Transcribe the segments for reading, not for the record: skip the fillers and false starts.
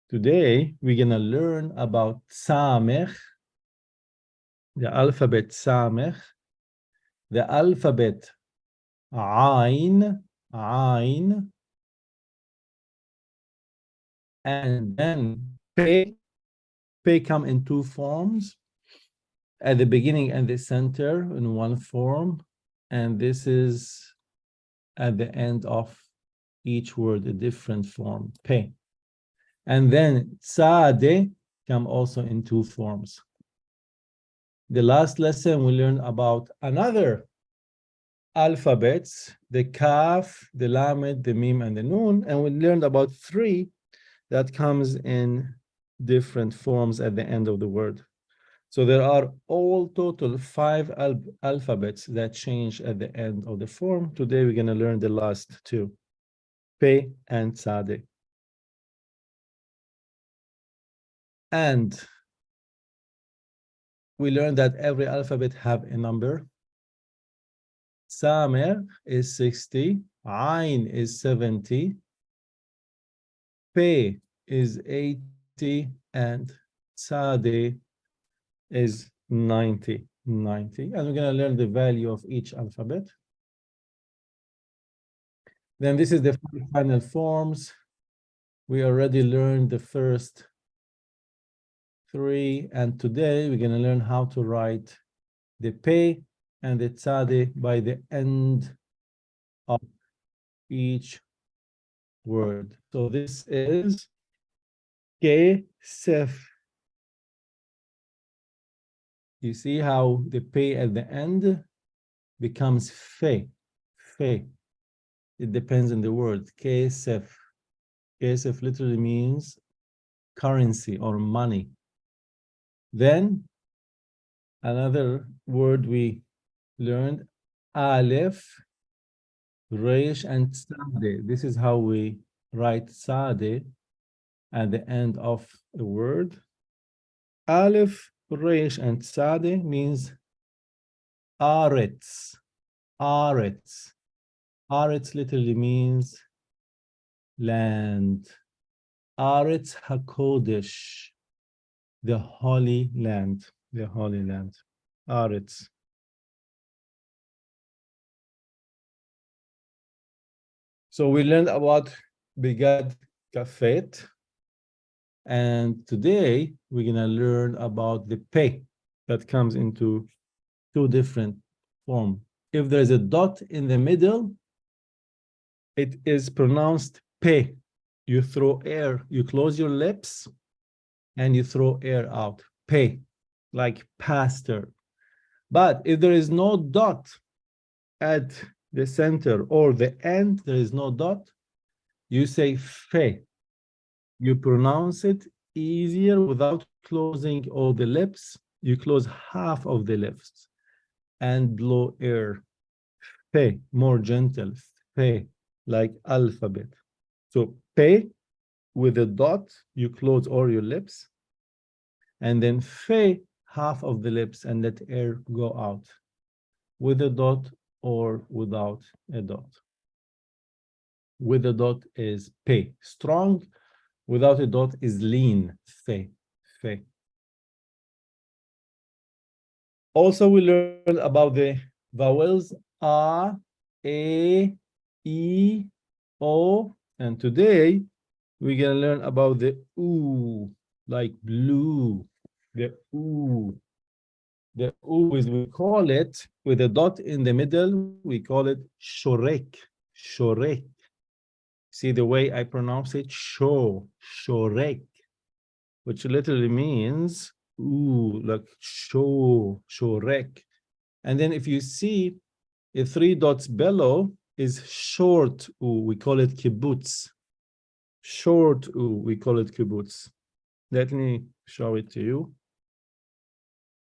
Today, we're gonna learn about Samech, the alphabet Samech, the alphabet Ain, Ain, and then Pei. Pei come in two forms, at the beginning and the center in one form, and this is at the end of each word, a different form, Pei. And then Tzade come also in two forms. The last lesson we learned about another alphabets, the Kaf, the Lamed, the Mim, and the Nun, and we learned about three that comes in different forms at the end of the word. So there are all total 5 alphabets that change at the end of the form. Today we're going to learn the last two, Pei and Tzade. And we learned that every alphabet have a number. Samer is 60, Ain is 70, Pei is 80, and Tzade is 90. And we're going to learn the value of each alphabet. Then this is the final forms. We already learned the first three, and today we're going to learn how to write the Pei and the Tzade by the end of each word. So this is Kesef. You see how the Pei at the end becomes Fe. Fe. It depends on the word. Kesef. Kesef literally means currency or money. Then another word we learned, Aleph, Reish, and Tzade. This is how we write Tzade at the end of a word. Aleph, Reish, and Tzade means Aretz. Aretz. Aretz literally means land. Aretz HaKodesh, the Holy Land. The Holy Land. Aretz. So we learned about Begad Kafet. And today we're going to learn about the Pei that comes into two different forms. If there's a dot in the middle, it is pronounced Pei. You throw air, you close your lips, and you throw air out. Pei, like pastor. But if there is no dot at the center or the end, there is no dot, you say Fe. You pronounce it easier without closing all the lips. You close half of the lips and blow air. Fe, more gentle. Fe, like alphabet. So Pe with a dot, you close all your lips. And then Fe, half of the lips, and let air go out with a dot or without a dot. With a dot is Pe, strong. Without a dot is lean, Fe, Fe. Also, we learned about the vowels A, E, I, O, and today we're gonna learn about the U, like blue, the U. The U is, we call it, with a dot in the middle, we call it shorek, shorek. See the way I pronounce it? Shorek, which literally means ooh, like shorek. And then if you see the 3 dots below is short ooh, we call it kibbutz. Short ooh, we call it kibbutz. Let me show it to you.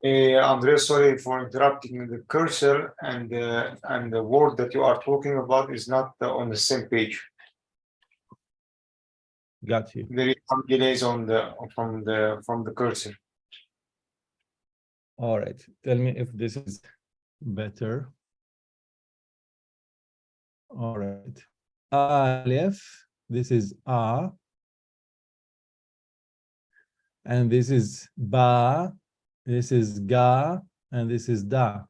Andrea, sorry for interrupting. The cursor and the word that you are talking about is not on the same page. Got you. There is some delays on from the cursor. All right. Tell me if this is better. All right. Aleph. This is A. And this is ba, this is ga, and this is da.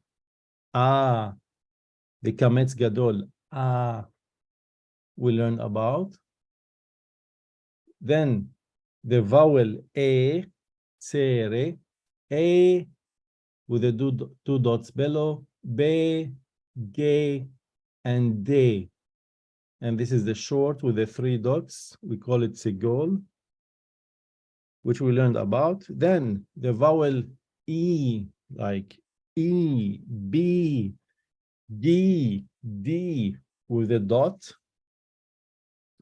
Ah, the kametz gadol. Ah, we learn about. Then the vowel a, tsere, a with the two dots below, be, ge, and de. And this is the short with the 3 dots. We call it sigol, which we learned about. Then the vowel E, like E, B, D, D with a dot.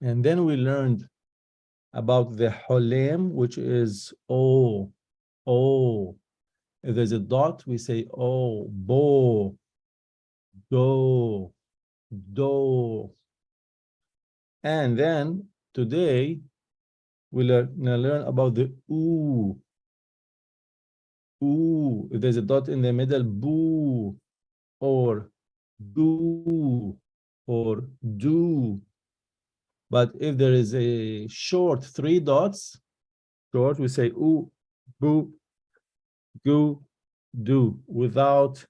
And then we learned about the holem, which is O, O. If there's a dot, we say O, bo, do, do. And then today, we'll learn about the oo. Ooh, if there's a dot in the middle, boo, or do, or do. But if there is a short 3 dots, short, we say ooh, boo, goo, do, without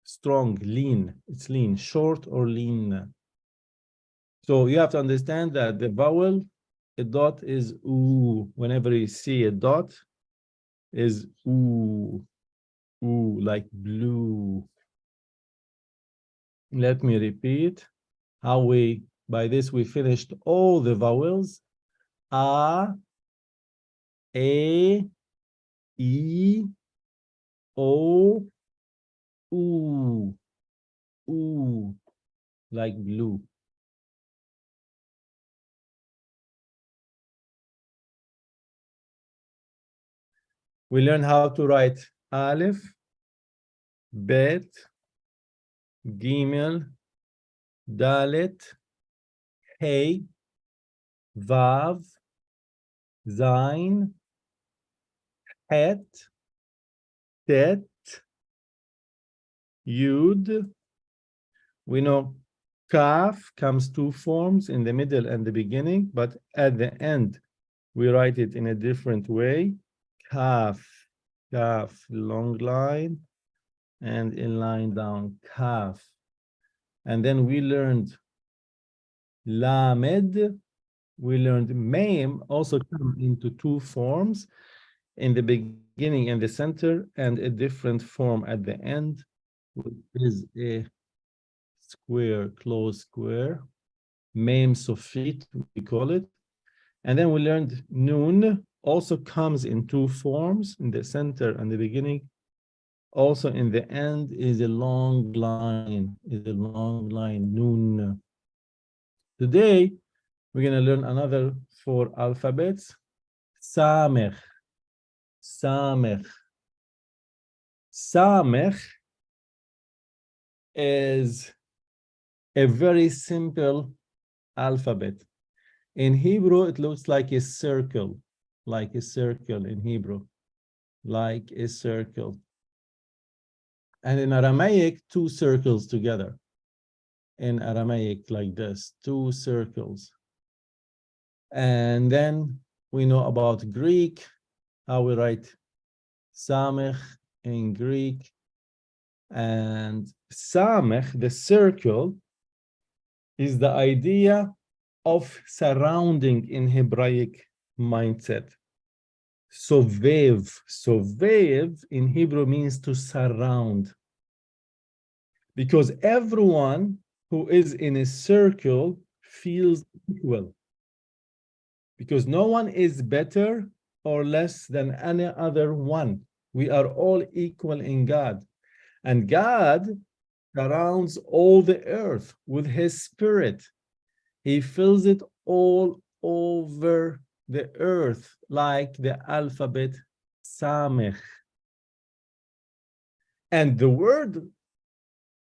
strong, lean. It's lean, short or lean. So you have to understand that the vowel, a dot is ooh. Whenever you see a dot, is ooh, ooh, like blue. Let me repeat how by this we finished all the vowels. A, E, O, U, U, like blue. We learn how to write Aleph, Bet, Gimel, Dalet, Hey, Vav, Zain, Het, Tet, Yud. We know Kaf comes 2 forms, in the middle and the beginning, but at the end, we write it in a different way. Kaf, Kaf, long line, and in line down, Kaf. And then we learned Lamed. We learned Mem also come into 2 forms, in the beginning and the center, and a different form at the end, which is a square, closed square. Mem Sofit, we call it. And then we learned Nun also comes in 2 forms, in the center and the beginning. Also in the end is a long line, Nun. Today, we're going to learn another 4 alphabets. Samech, Samech. Samech is a very simple alphabet. In Hebrew, it looks like a circle in Hebrew, like a circle. And in Aramaic, 2 circles together. In Aramaic, like this, 2 circles. And then we know about Greek, how we write Samech in Greek. And Samech, the circle, is the idea of surrounding in Hebraic mindset. Sovev, Sovev in Hebrew means to surround. Because everyone who is in a circle feels equal. Because no one is better or less than any other one. We are all equal in God. And God surrounds all the earth with his spirit. He fills it all over the earth, like the alphabet Samech. And the word,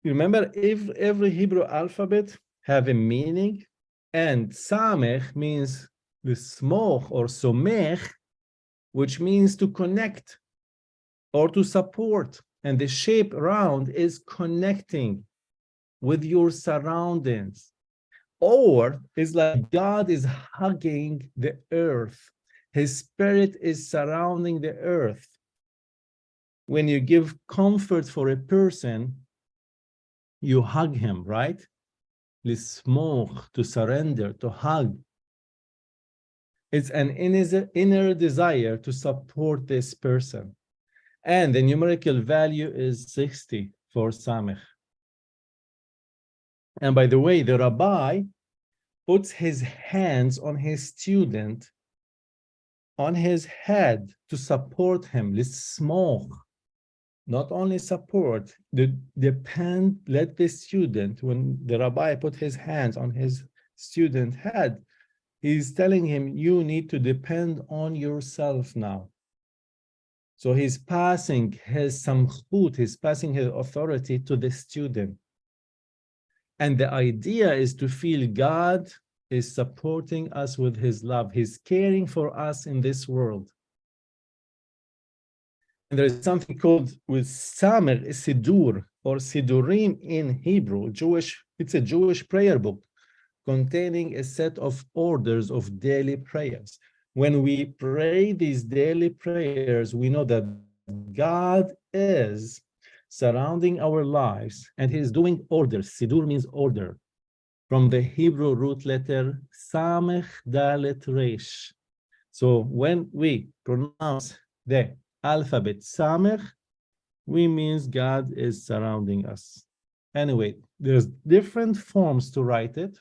remember, if every Hebrew alphabet have a meaning, and Samech means the smoch or somech, which means to connect or to support. And the shape round is connecting with your surroundings. Or it's like God is hugging the earth. His spirit is surrounding the earth. When you give comfort for a person, you hug him, right? Lismoch, to surrender, to hug. It's an inner desire to support this person. And the numerical value is 60 for Samech. And by the way, the rabbi puts his hands on his student, on his head, to support him, lismoch. Not only support, depend, let the student, when the rabbi put his hands on his student's head, he's telling him, you need to depend on yourself now. So he's passing his samchut, he's passing his authority to the student. And the idea is to feel God is supporting us with his love. He's caring for us in this world. And there is something called with Samer, Sidur, or Sidurim in Hebrew, it's a Jewish prayer book containing a set of orders of daily prayers. When we pray these daily prayers, we know that God is surrounding our lives and he's doing orders. Sidur means order, from the Hebrew root letter Samech Dalet Resh. So when we pronounce the alphabet Samech, we means God is surrounding us. Anyway, there's different forms to write it.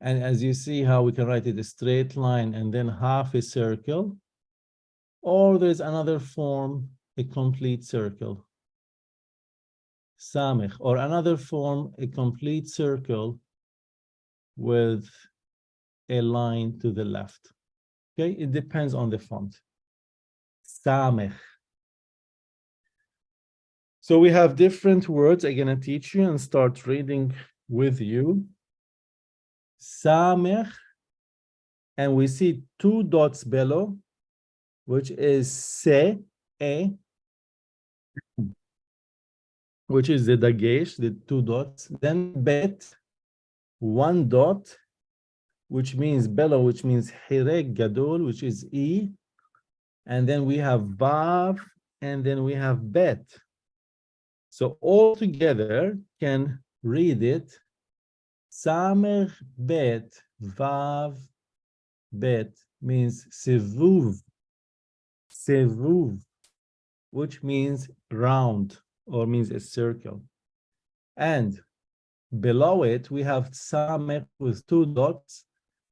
And as you see how we can write it a straight line and then half a circle, or there's another form, a complete circle, Samech, or another form, a complete circle with a line to the left. Okay, it depends on the font. Samech. So we have different words. I'm gonna teach you and start reading with you. Samech, and we see two dots below, which is se, a, which is the dagesh, the two dots. Then bet, one dot, which means below, which means hirek gadol, which is e. And then we have vav, and then we have bet. So all together can read it. Samech bet vav bet means sevuv, sevuv, which means round or means a circle. And below it, we have samech with two dots,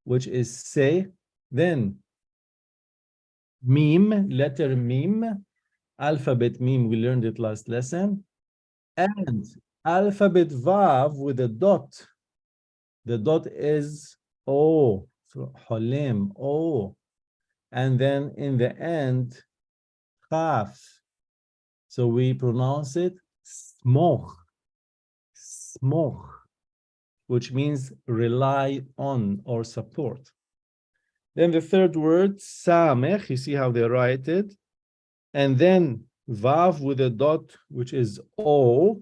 which is se, then mim, letter mim, alphabet mim, we learned it last lesson, and alphabet vav with a dot. The dot is O, so Holim, O. And then in the end, Chaf. So we pronounce it Smoch, Smoch, which means rely on or support. Then the third word, Samech, you see how they write it. And then Vav with a dot, which is O.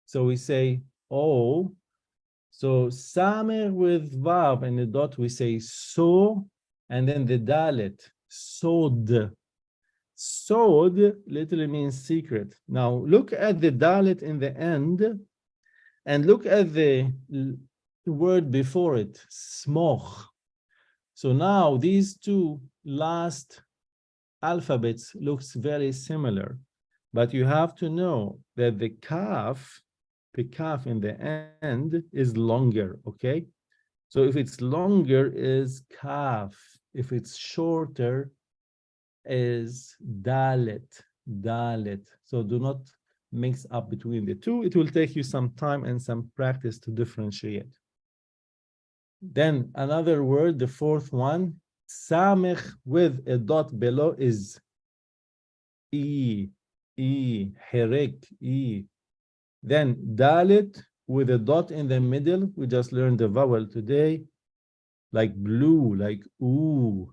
So we say O. So Samech with Vav and the dot, we say So. And then the Dalet, Sod. Sod literally means secret. Now look at the Dalet in the end and look at the word before it, Smoch. So now these two last alphabets looks very similar, but you have to know that the kaf in the end is longer, okay? So if it's longer is kaf, if it's shorter is dalet, dalet. So do not mix up between the two. It will take you some time and some practice to differentiate. Then another word, the fourth one, Samech with a dot below is E, Herek, E. Then Dalet with a dot in the middle. We just learned the vowel today, like blue, like oo.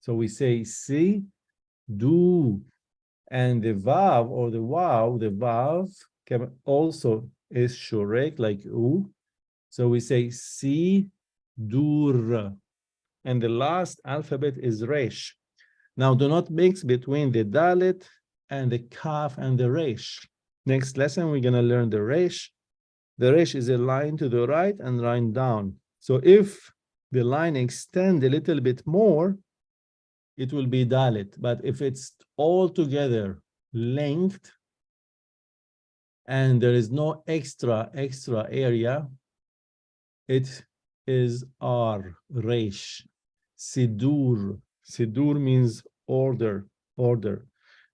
So we say Si, Do. And the Vav or the Waw, the Vav can also is Shorek, like oo. So we say Si, Dur. and the last alphabet is Resh. Now, do not mix between the Dalet and the Kaf and the Resh. Next lesson, we're going to learn the Resh. The Resh is a line to the right and line down. So if the line extends a little bit more, it will be Dalet. But if it's all together length and there is no extra area, it is R, Resh. Sidur. Sidur means order.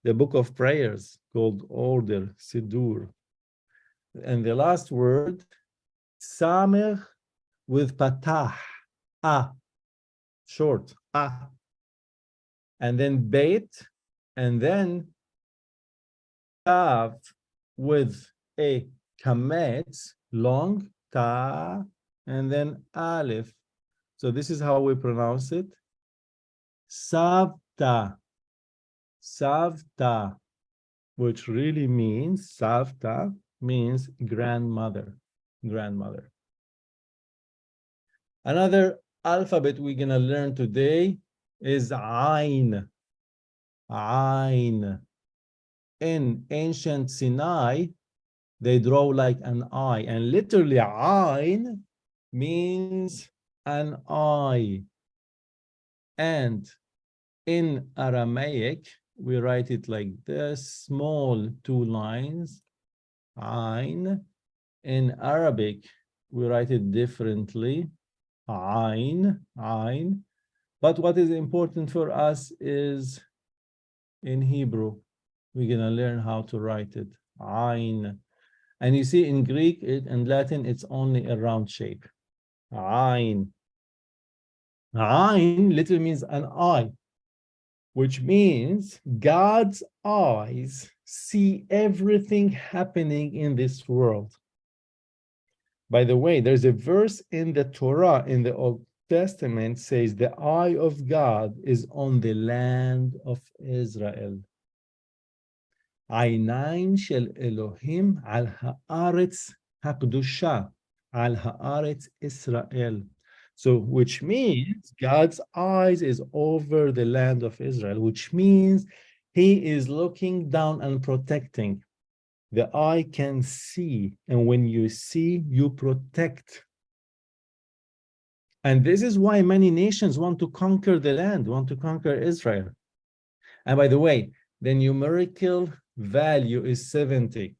The book of prayers called order, Sidur. And the last word, Samech with Patah, short, and then Beit, and then Tav with a Kametz, long, Ta, and then Aleph. So this is how we pronounce it. Savta, which really means, Savta means grandmother. Another alphabet we're gonna learn today is Ain. In ancient Sinai, they draw like an eye, and literally Ain means an eye. And in Aramaic, we write it like this, small 2 lines, Ain. In Arabic, we write it differently, Ain. But what is important for us is in Hebrew, we're gonna learn how to write it, Ain. And you see in Greek and Latin, it's only a round shape, Ain. Ain literally means an eye, which means God's eyes see everything happening in this world. By the way, there's a verse in the Torah, in the Old Testament, says the eye of God is on the land of Israel. Aynain shel Elohim al haaretz hakdusha, al haaretz Israel. So, which means God's eyes is over the land of Israel, which means he is looking down and protecting. The eye can see, and when you see, you protect. And this is why many nations want to conquer the land, want to conquer Israel. And by the way, the numerical value is 70.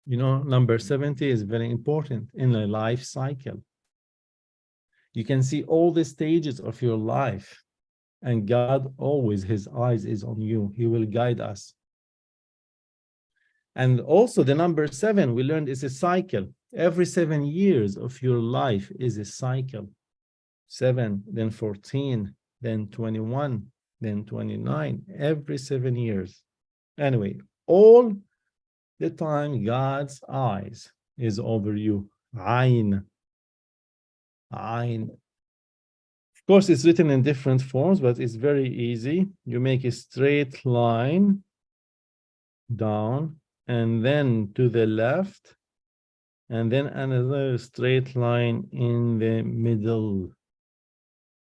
You know, number 70 is very important in a life cycle. You can see all the stages of your life, and God always, his eyes is on you. He will guide us. And also the number 7, we learned, is a cycle. Every 7 years of your life is a cycle. 7, then 14, then 21, then 29, every 7 years. Anyway, all the time, God's eyes is over you. Ain. Of course, it's written in different forms, but it's very easy. You make a straight line down, and then to the left, and then another straight line in the middle.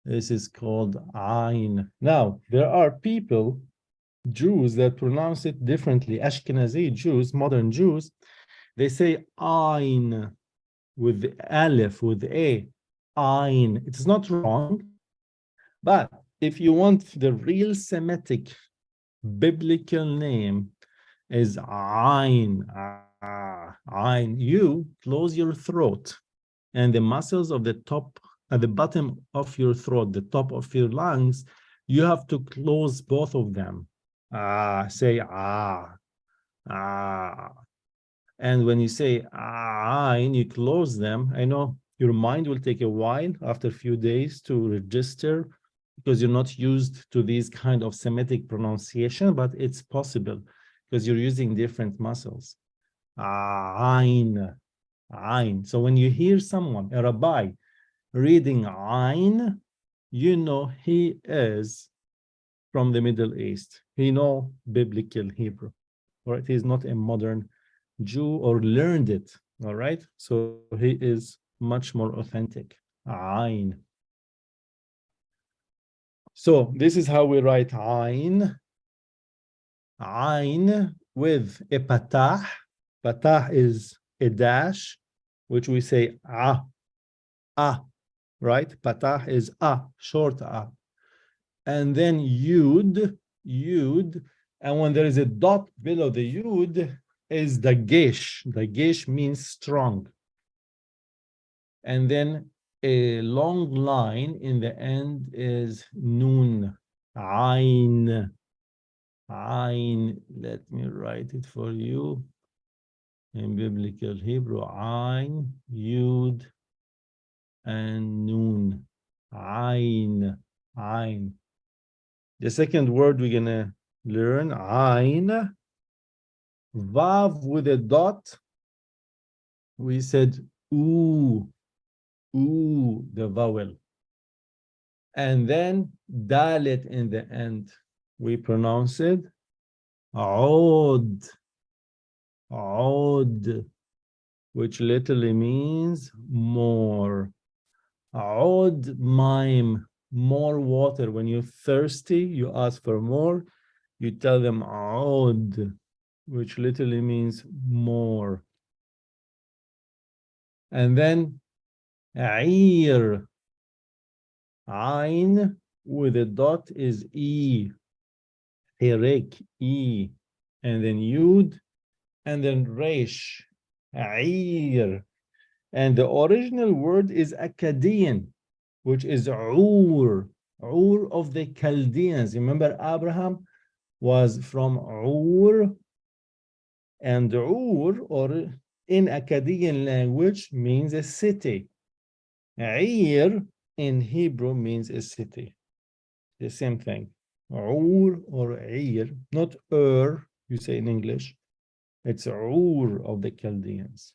This is called Ain. Now, there are people, Jews, that pronounce it differently. Ashkenazi Jews, modern Jews, they say Ain with the Aleph, with the A, Ain. It's not wrong, but if you want the real Semitic biblical name is Ain, Ain. You close your throat, and the muscles of the top, at the bottom of your throat, the top of your lungs, you have to close both of them. Say and when you say and you close them, I know your mind will take a while after a few days to register because you're not used to these kind of Semitic pronunciation, but it's possible because you're using different muscles. Ain. So when you hear someone, a rabbi, reading Ain, you know he is from the Middle East. He knows biblical Hebrew, right? He's not a modern Jew or learned it, all right? So he is much more authentic. Ain. So this is how we write Ain. Ain with a patah. Patah is a dash, which we say right? Patah is short and then yud, and when there is a dot below the yud is the gesh. The gesh means strong. And then a long line in the end is nun, ain. Ain, let me write it for you in biblical Hebrew. Ain, yud, and nun. Ain, ain. The second word we're gonna learn, ain. Vav with a dot. We said oo, the vowel. And then dalet in the end. We pronounce it od, which literally means more. Od mime, more water. When you're thirsty, you ask for more. You tell them od, which literally means more. And then ayr, ain with a dot is e, hirek, e, and then yud, and then resh, ayr. And the original word is Akkadian, which is Ur of the Chaldeans. Remember, Abraham was from Ur, and Ur, or in Akkadian language, means a city. Ayr in Hebrew means a city. The same thing. Ur or Ayr, not you say in English. It's Ur of the Chaldeans.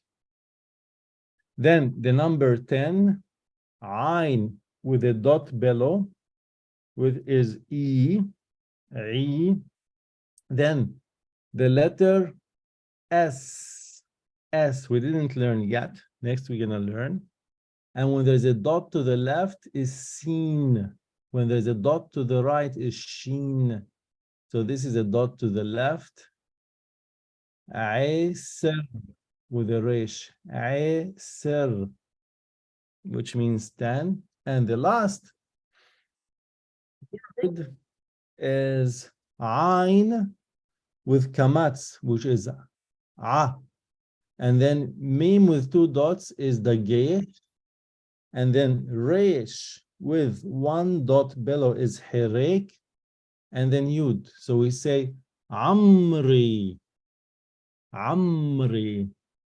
Then the number 10, Ain with a dot below, is E. Then the letter S. We didn't learn yet. Next we're gonna learn. And when there's a dot to the left is Sin. When there's a dot to the right is Shin. So this is a dot to the left. Aser with a resh. Aser, which means 10. And the last word is Ain with kamatz, which is and then mim with 2 dots is the gesh, and then resh with 1 dot below is herek, and then yud. So we say Amri.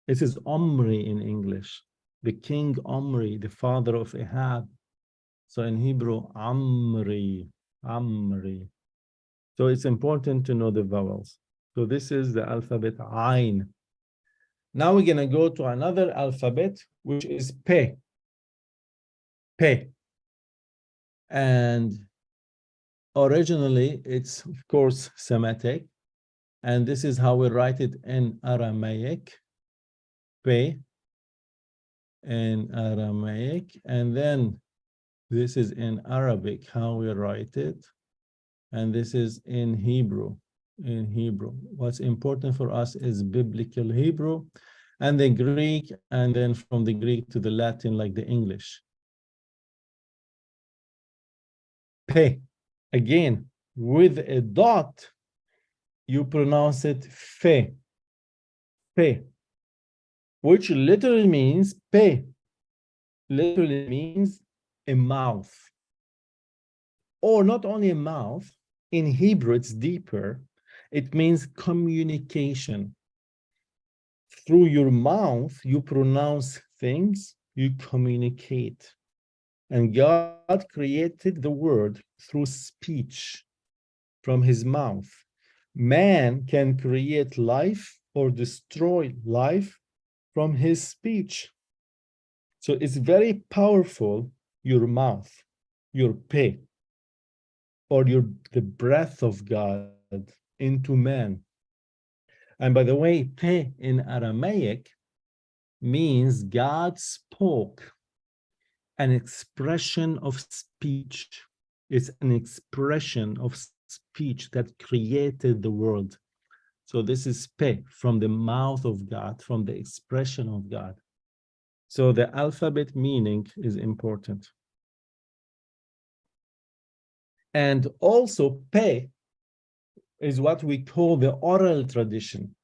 This is Omri in English, the king Omri, the father of Ahab. So in Hebrew, Amri. So it's important to know the vowels. So this is the alphabet Ain. Now we're gonna go to another alphabet, which is Pe. And originally, it's of course Semitic. And this is how we write it in Aramaic. Pe in Aramaic. And then this is in Arabic, how we write it. And this is in Hebrew. What's important for us is biblical Hebrew and the Greek, and then from the Greek to the Latin, like the English. Pe, again, with a dot, you pronounce it fe, which literally means pe, literally means a mouth. Or not only a mouth, in Hebrew, it's deeper. It means communication. Through your mouth, you pronounce things, you communicate. And God created the word through speech from his mouth. Man can create life or destroy life from his speech. So it's very powerful, your mouth, your pe, or the breath of God into man. And by the way, pe in Aramaic means God spoke, an expression of speech. It's an expression of speech that created the world. So this is Pe, from the mouth of God, from the expression of God. So the alphabet meaning is important. And also Pe is what we call the oral tradition.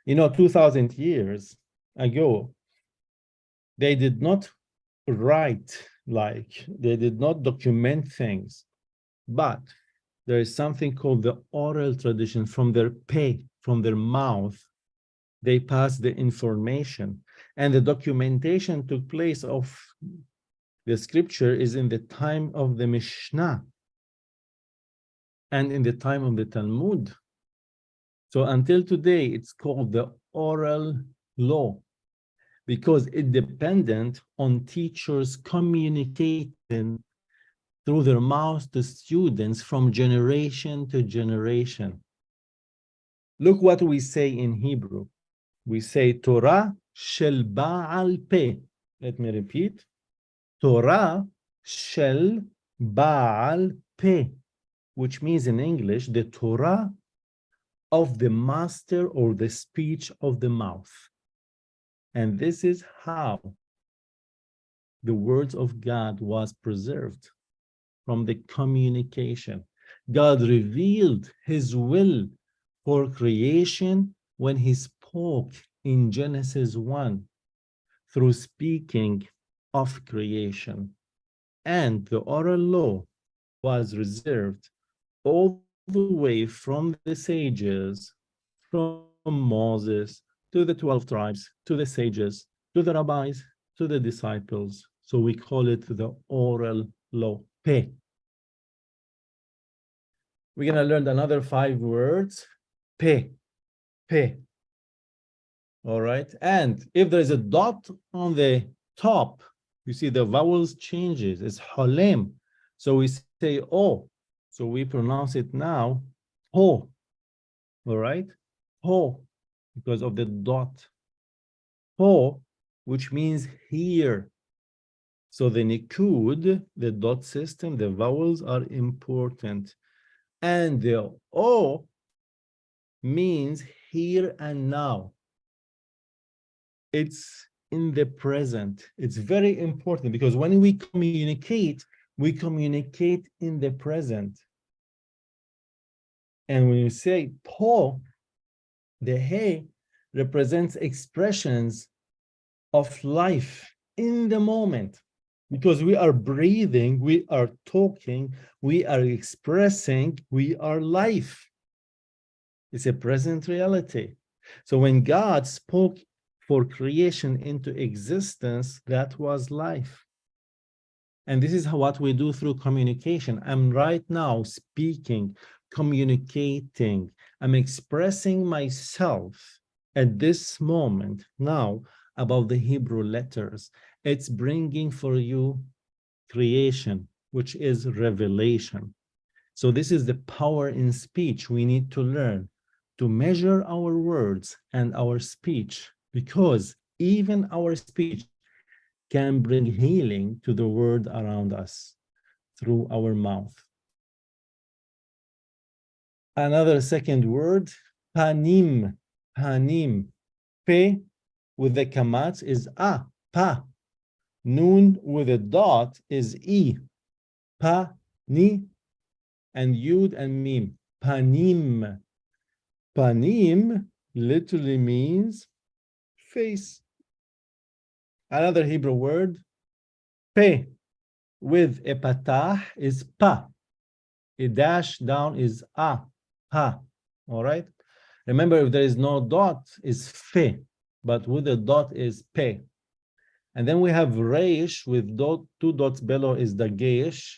2000 years ago, they did not write, they did not document things, but there is something called the oral tradition. From their Pe, from their mouth, they passed the information, and the documentation took place of the scripture is in the time of the Mishnah and in the time of the Talmud. So until today, it's called the oral law because it depended on teachers communicating through their mouths to students from generation to generation. Look what we say in Hebrew. We say Torah shel Ba'al Peh. Let me repeat. Torah shel Ba'al Peh, which means in English, the Torah of the master or the speech of the mouth. And this is how the words of God was preserved, from the communication. God revealed his will for creation when he spoke in Genesis 1 through speaking of creation. And the oral law was reserved all the way from the sages, from Moses to the 12 tribes, to the sages, to the rabbis, to the disciples. So we call it the oral law, Peh. We're going to learn another 5 words, Peh, Peh. All right. And if there's a dot on the top, you see the vowels changes. It's Holem. So we say O. So we pronounce it now, Ho. All right. Ho, because of the dot. Ho, which means here. So the Nikud, the dot system, the vowels are important. And the O means here and now. It's in the present. It's very important because when we communicate in the present. And when you say Po, the He represents expressions of life in the moment. Because we are breathing, we are talking, we are expressing, we are life. It's a present reality. So when God spoke for creation into existence, that was life. And this is what we do through communication. I'm right now speaking, communicating. I'm expressing myself at this moment now about the Hebrew letters. It's bringing for you creation, which is revelation. So this is the power in speech we need to learn to measure our words and our speech, because even our speech can bring healing to the world around us through our mouth. Another second word, panim, panim. Pe with the kamat is a, pa. Nun with a dot is e, pa, ni, and yud and mim, panim. Panim literally means face. Another Hebrew word, pe, with a patah is pa. A dash down is a, pa. All right. Remember, if there is no dot, is fe, but with a dot is pe. And then we have reish with dot, 2 dots below is the geish.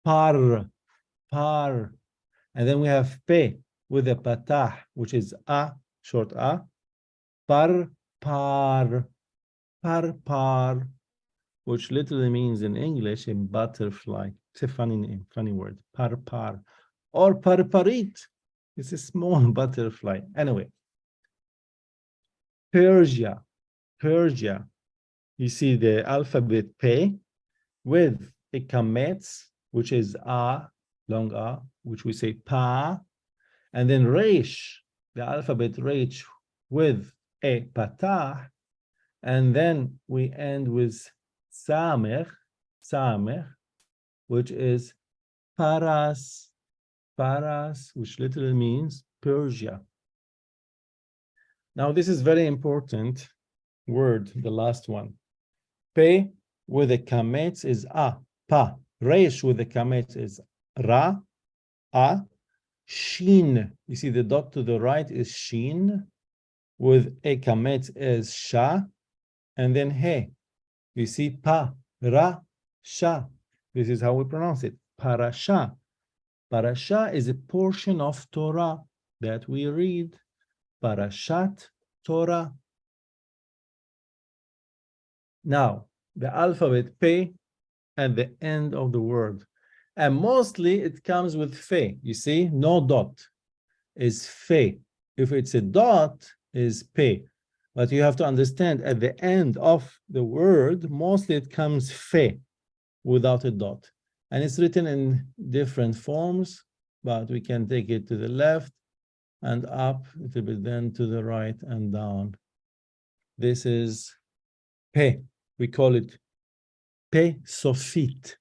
Par, par. And then we have pe with a patah, which is a, short a. Par, par, par, par, which literally means in English a butterfly. It's a funny name, funny word, par, par. Or parparit, it's a small butterfly. Anyway, Persia, Persia. You see the alphabet Pe with a kametz, which is a, long a, which we say pa, and then resh, the alphabet resh with a patah, and then we end with samech, which is paras, which literally means Persia. Now, this is very important word, the last one. Pe with the kametz is a, pa. Resh with the kametz is ra, a. Shin, you see the dot to the right is shin. With a kametz is sha. And then he, you see pa, ra, sha. This is how we pronounce it, parasha. Parasha is a portion of Torah that we read, Parashat Torah. Now, the alphabet Pe at the end of the word. And mostly it comes with Fe. You see, no dot is Fe. If it's a dot, is Pe. But you have to understand at the end of the word, mostly it comes Fe without a dot. And it's written in different forms, but we can take it to the left and up a little bit, then to the right and down. This is Pe. We call it Pe Sofit.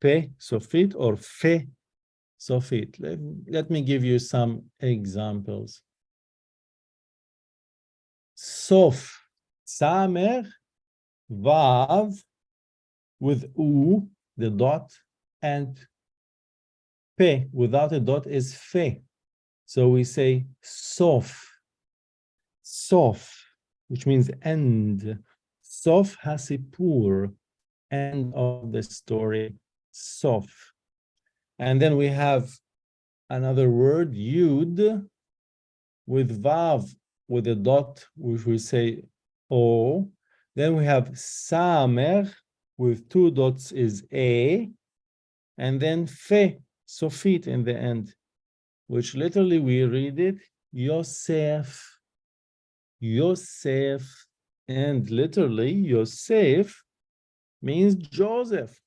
Pe Sofit or Fe Sofit. Let me give you some examples. Sof, Samer, Vav, with U, the dot, and Pe without a dot is Fe. So we say Sof, Sof, which means end. Sof Hasipur, end of the story, Sof. And then we have another word, Yud, with Vav, with a dot, which we say O. Then we have Samer, with two dots is A. And then Fe, Sofit in the end, which literally we read it, Yosef, Yosef. And literally, Yosef means Joseph.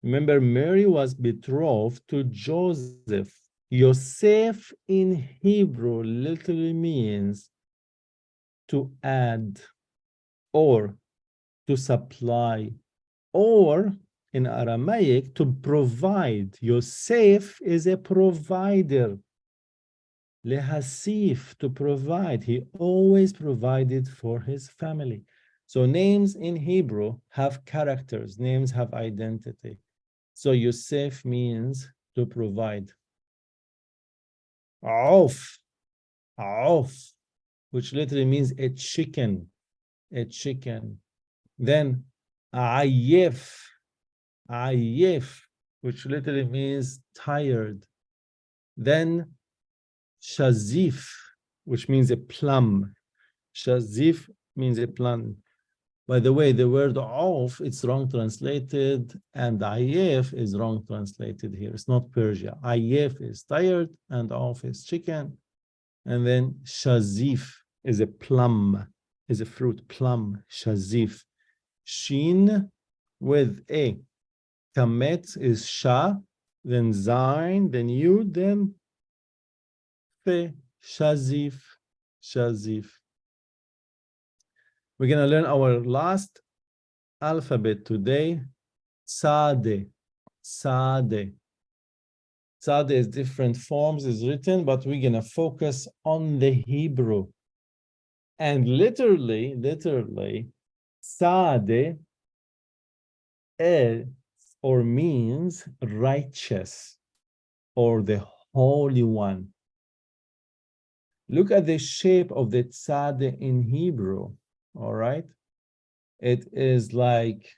Remember, Mary was betrothed to Joseph. Yosef in Hebrew literally means to add, or to supply, or in Aramaic, to provide. Yosef is a provider. Lehasif, to provide. He always provided for his family. So names in Hebrew have characters, names have identity. So Yosef means to provide. Auf, which literally means a chicken, a chicken. Then Ayef, which literally means tired. Then Shazif, which means a plum. Shazif means a plum. By the way, the word Auf, it's wrong translated, and Ayef is wrong translated here. It's not Persia. Ayef is tired, and Auf is chicken. And then Shazif is a plum, is a fruit, plum, Shazif. Shin with a. Kamet is Sha, then Zain, then Yud, then Fe, Shazif, Shazif. We're going to learn our last alphabet today, Sade, Sade. Sade is different forms, is written, but we're going to focus on the Hebrew. And literally, Sade is or means righteous or the Holy One. Look at the shape of the tzadeh in Hebrew, all right? It is like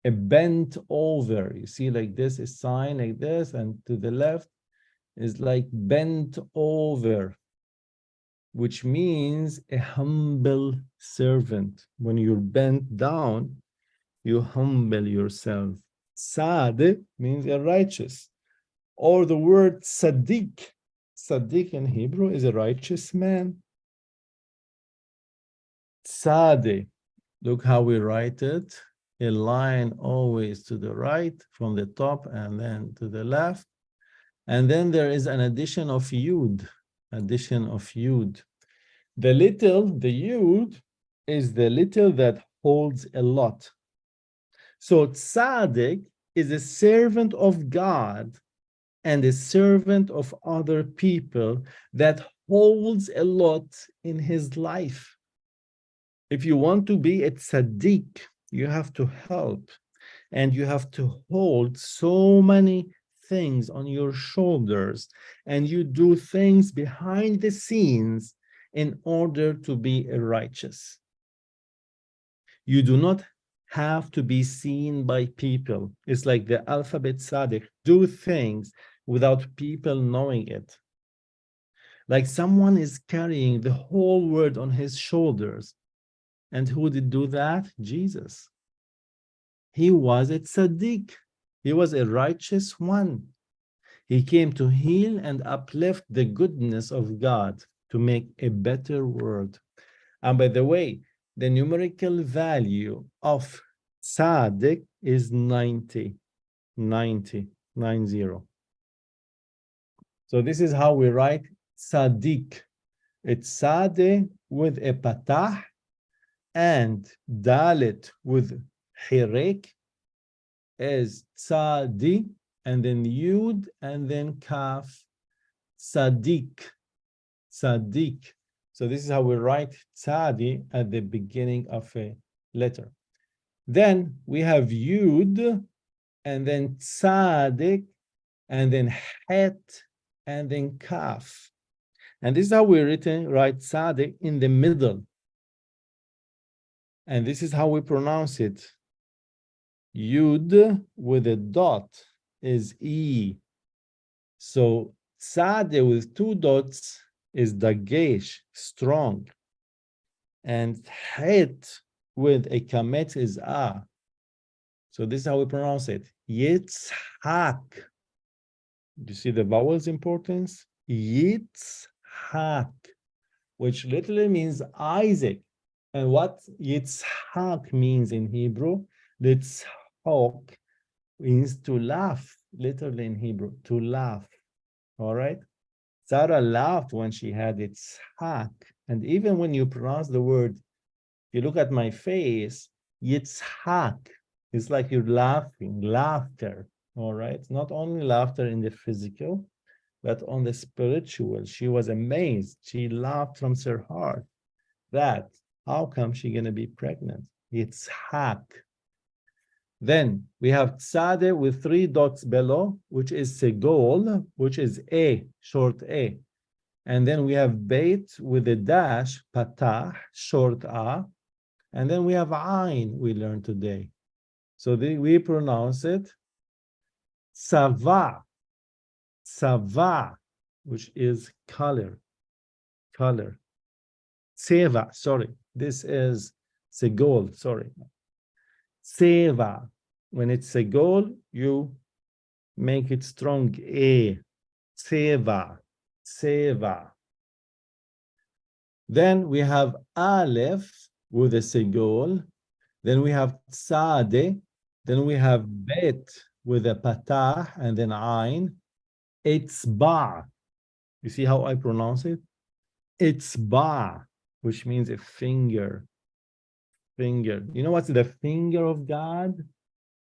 a bent over. You see, like this, a sign like this, and to the left is like bent over, which means a humble servant. When you're bent down, you humble yourself. Tzadeh means a righteous. Or the word tzaddik. Tzaddik in Hebrew is a righteous man. Tzadeh, look how we write it. a line always to the right from the top and then to the left. And then there is an addition of yud, addition of yud. The yud is the little that holds a lot. So tzaddik is a servant of God and a servant of other people that holds a lot in his life. If you want to be a tzaddik, you have to help and you have to hold so many things on your shoulders, and you do things behind the scenes in order to be a righteous. You do not have to be seen by people. It's like the alphabet tzaddik, do things without people knowing it. Like someone is carrying the whole world on his shoulders. And who did do that? Jesus. He was a tzaddik. He was a righteous one. He came to heal and uplift the goodness of God to make a better world. And by the way, the numerical value of tzaddik is 90. So this is how we write tzaddik. It's tzaddik with a patah and dalet with hirek is tzadi, and then yud, and then kaf, tzaddik. So this is how we write tzadi at the beginning of a letter. Then we have yud, and then tzaddik, and then het, and then kaf. And this is how we write tzaddik in the middle. And this is how we pronounce it. Yud with a dot is E. So tzaddik with two dots is dagesh, strong. And het with a kamet is A. So this is how we pronounce it. Yitzhak. You see the vowels importance? Yitzhak, which literally means Isaac. And what Yitzhak means in Hebrew, Yitzhak means to laugh, literally in Hebrew, to laugh. All right? Sarah laughed when she had Yitzhak. And even when you pronounce the word, you look at my face, Yitzhak, it's like you're laughing, laughter. All right? Not only laughter in the physical, but on the spiritual. She was amazed. She laughed from her heart. That, how come she's going to be pregnant? Yitzhak. Then we have tzaddik with three dots below, which is segol, which is A, short A. And then we have beit with a dash, patah, short A. And then we have ayin, we learned today. So we pronounce it sava, which is color. Seva, sorry. This is segol, sorry. Seva. When it's segol, you make it strong. A. Seva. Then we have aleph with a segol. Then we have tzadeh. Then we have bet with a patah and then ayin. Itzba. You see how I pronounce it? Itzba, which means a finger. You know what's the finger of God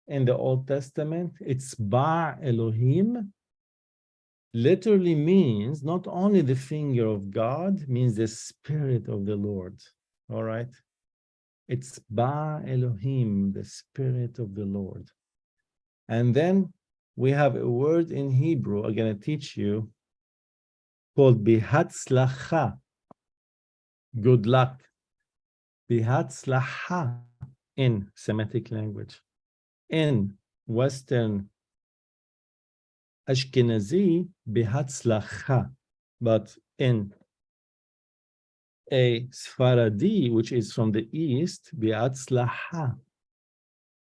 in the Old Testament? Itzba Elohim. Literally means not only the finger of God, means the spirit of the Lord. All right? It's Ba Elohim, the spirit of the Lord. And then we have a word in Hebrew I'm going to teach you called Bihatzlacha. Good luck. Bihatzlacha in Semitic language. In Western Ashkenazi, Bihatzlacha. But in a Sfaradi, which is from the East, Bihatzlacha.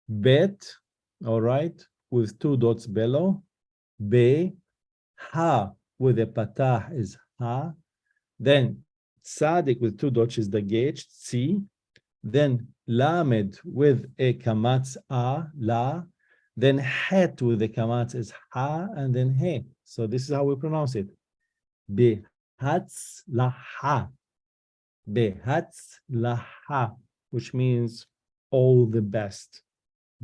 Bet, all right, with two dots below. Be, ha, with a patah is ha. Then tzaddik with two dots is the gauge, tzi. then lamed with a kamatz a, la, then het with the kamatz is ha, and then he. So this is how we pronounce it. Behatzlaha. Behatzlaha, which means all the best,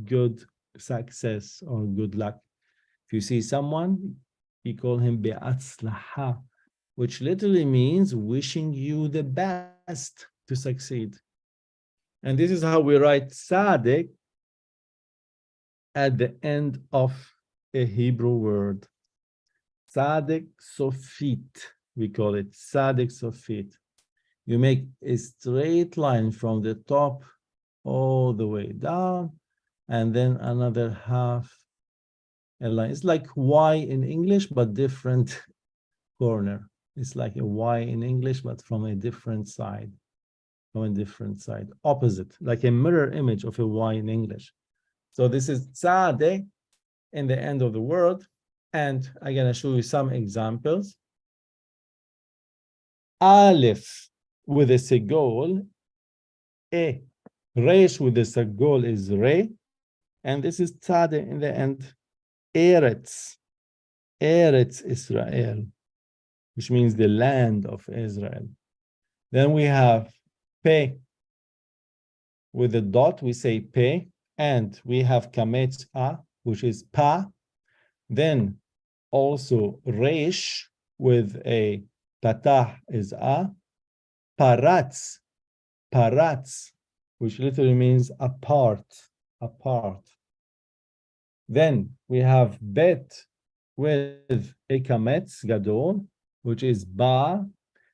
good success or good luck. If you see someone, you call him behatzlaha, which literally means wishing you the best to succeed. And this is how we write tzaddik at the end of a Hebrew word. Tzaddik sofit, we call it tzaddik sofit. You make a straight line from the top all the way down, and then another half a line. It's like Y in English, but different corner. It's like a Y in English, but from a different side. From a different side, opposite, like a mirror image of a Y in English. So this is tzaddik in the end of the word, and I'm gonna show you some examples. Aleph with a segol, resh with a segol is re, and this is tzaddik in the end. Eretz, Eretz Israel, which means the land of Israel. Then we have pe with a dot, we say pe, and we have kametz a, which is pa. Then also resh with a patah is a. Paratz, paratz, which literally means apart, apart. Then we have bet with a kametz gadol, which is ba.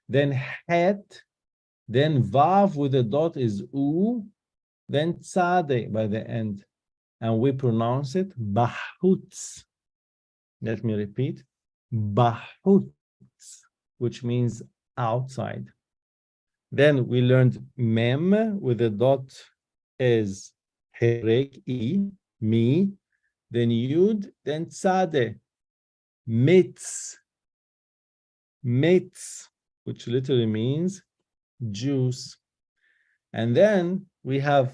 Then het, then vav with a dot is u, then tzaddik by the end, and we pronounce it bahutz. Let me repeat, bahutz, which means outside. Then we learned mem with a dot is herek e, me, then yud, then tzaddik, mitz, mitz, which literally means juice. And then we have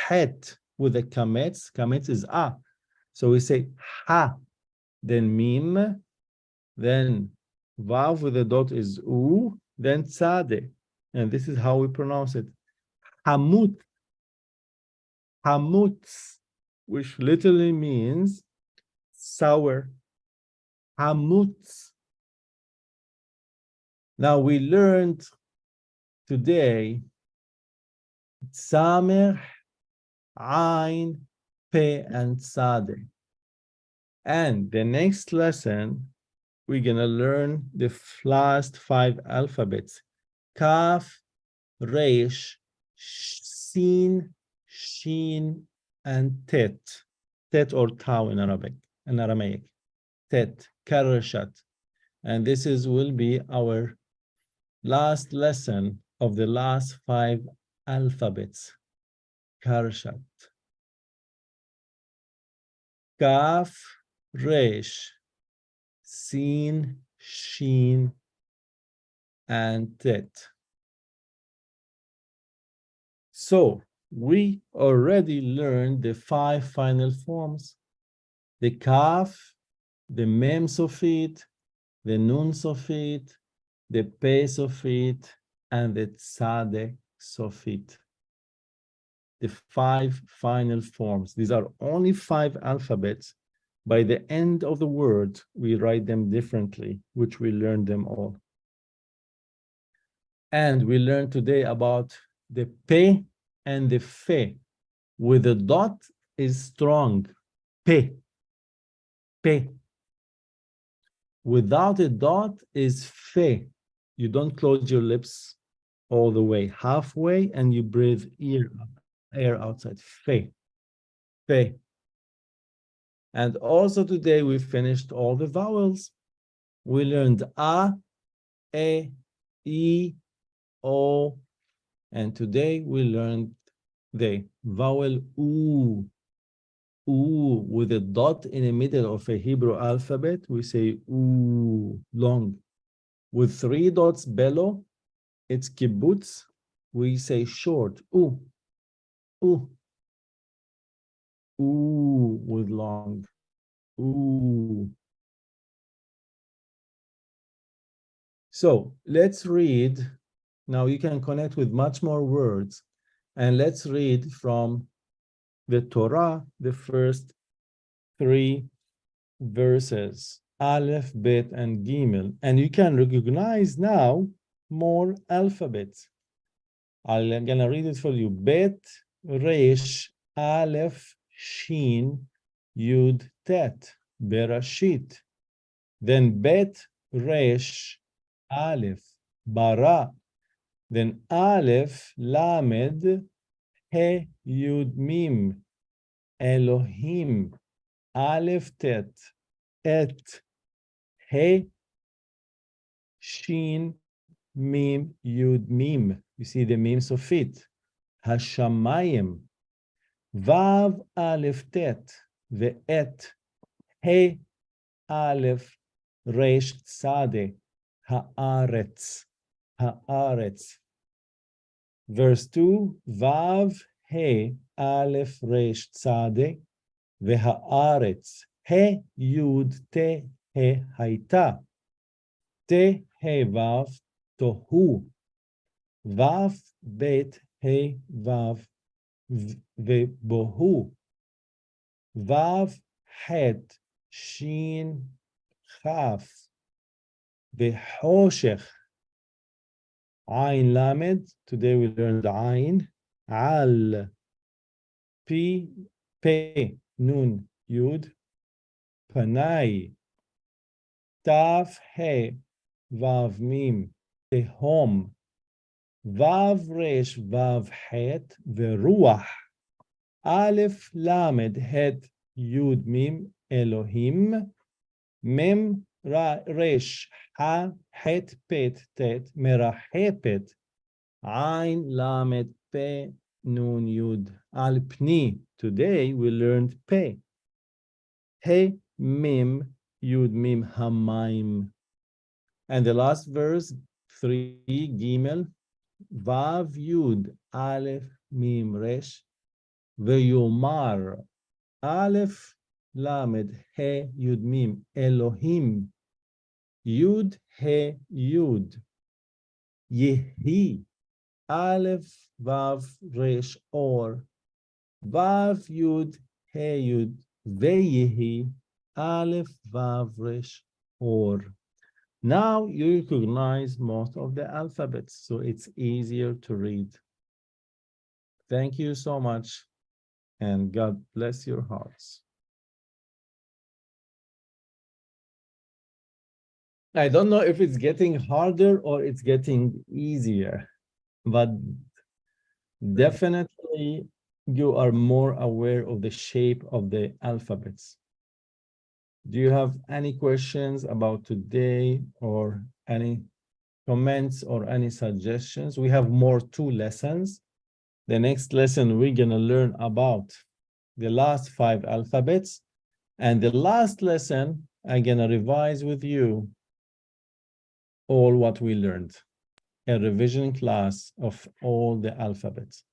het with a kametz. Kametz is a. So we say ha, then mim, then vav with a dot is u, then tzaddik. And this is how we pronounce it. Hamut, hamutz, which literally means sour. Hamutz. Now we learned today Samer, Ain, Pe, and Tzaddik. And the next lesson, we're gonna learn the last 5 alphabets. Kaf, Resh, Sin, Shin, and Tet. Tet or Tau in Aramaic. Tet, Karashat. And this will be our last lesson of the last 5 alphabets. Karashat. Kaf, Resh, Sin, Shin, and Tet. So we already learned the 5 final forms: the Kaf, the Mem Sofit, the Nun Sofit, the Pe Sofit, and the Tzaddik Sofit. The 5 final forms. These are only 5 alphabets. By the end of the word, we write them differently, which we learned them all. And we learned today about the Pe and the Fe. With a dot is strong. Pe. Pe. Without a dot is Fe. You don't close your lips all the way, halfway, and you breathe air outside. Fe. Fe. And also today we finished all the vowels. We learned A, E, I, O, and today we learned the vowel U. U with a dot in the middle of a Hebrew alphabet. We say U, long. With 3 dots below, it's kibbutz. We say short, U. Ooh. Ooh, with long. Ooh. So let's read. Now you can connect with much more words. And let's read from the Torah, the first 3 verses, Aleph, Bet, and Gimel. And you can recognize now more alphabets. I'm gonna read it for you. Bet, Resh, Aleph, Shin, Yud, Tet, Berashit. Then Bet, Resh, Aleph, Bara. Then Aleph, Lamed, He, Yud, Mim, Elohim, Aleph, Tet, Et, He, Shin, Mim, Yud, Mim. You see the memes of it. Hashamayim. Vav, Aleph, Tet, Ve'et, He, Aleph, Resh, Tzadeh, Haaretz, Haaretz. Verse 2, Vav, He, Aleph, Resh, Tzadeh, Vehaaretz, He, Yud, Te, He, Haita, Te, He, Vav, Tohu, Vav, Bet, He, Vav, Vebohu, Vav, Het, Shin, Chaf, Vehoshech, Ain Lamed. Today we learned Ain, Al, Pi, Pe, Nun, Yud, Panai, Taf, He, Vav, Mim, Tehom, Vav, Resh, Vav, Het, Veruach, Aleph, Lamed, Het, Yud, Mim, Elohim, Mem, Resh, Ha, Het, Pet, Tet, Merahepet, Ain, Lamed, Pe, Nun, Yud, Al, Pni. Today we learned Pe. He, Mim, Yud, Mim, Hamaim. And the last verse, 3, Gimel, Vav, Yud, Aleph, Mim, Resh, Veyomar, Aleph, Lamed, He, Yud, Mim, Elohim, Yud, He, Yud, Yehi, Aleph, Vav, Resh, Or, Vav, Yud, He, Yud, Veyehi, Aleph, Vav, Resh, Or. Now you recognize most of the alphabets, so it's easier to read. Thank you so much, and God bless your hearts. I don't know if it's getting harder or it's getting easier, but definitely you are more aware of the shape of the alphabets. Do you have any questions about today or any comments or any suggestions? We have more 2 lessons. The next lesson, we're gonna learn about the last 5 alphabets. And the last lesson, I'm gonna revise with you all what we learned. A revision class of all the alphabets,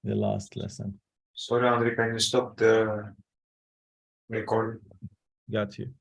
the last lesson. Sorry, Andre, can you stop the recording? Got you.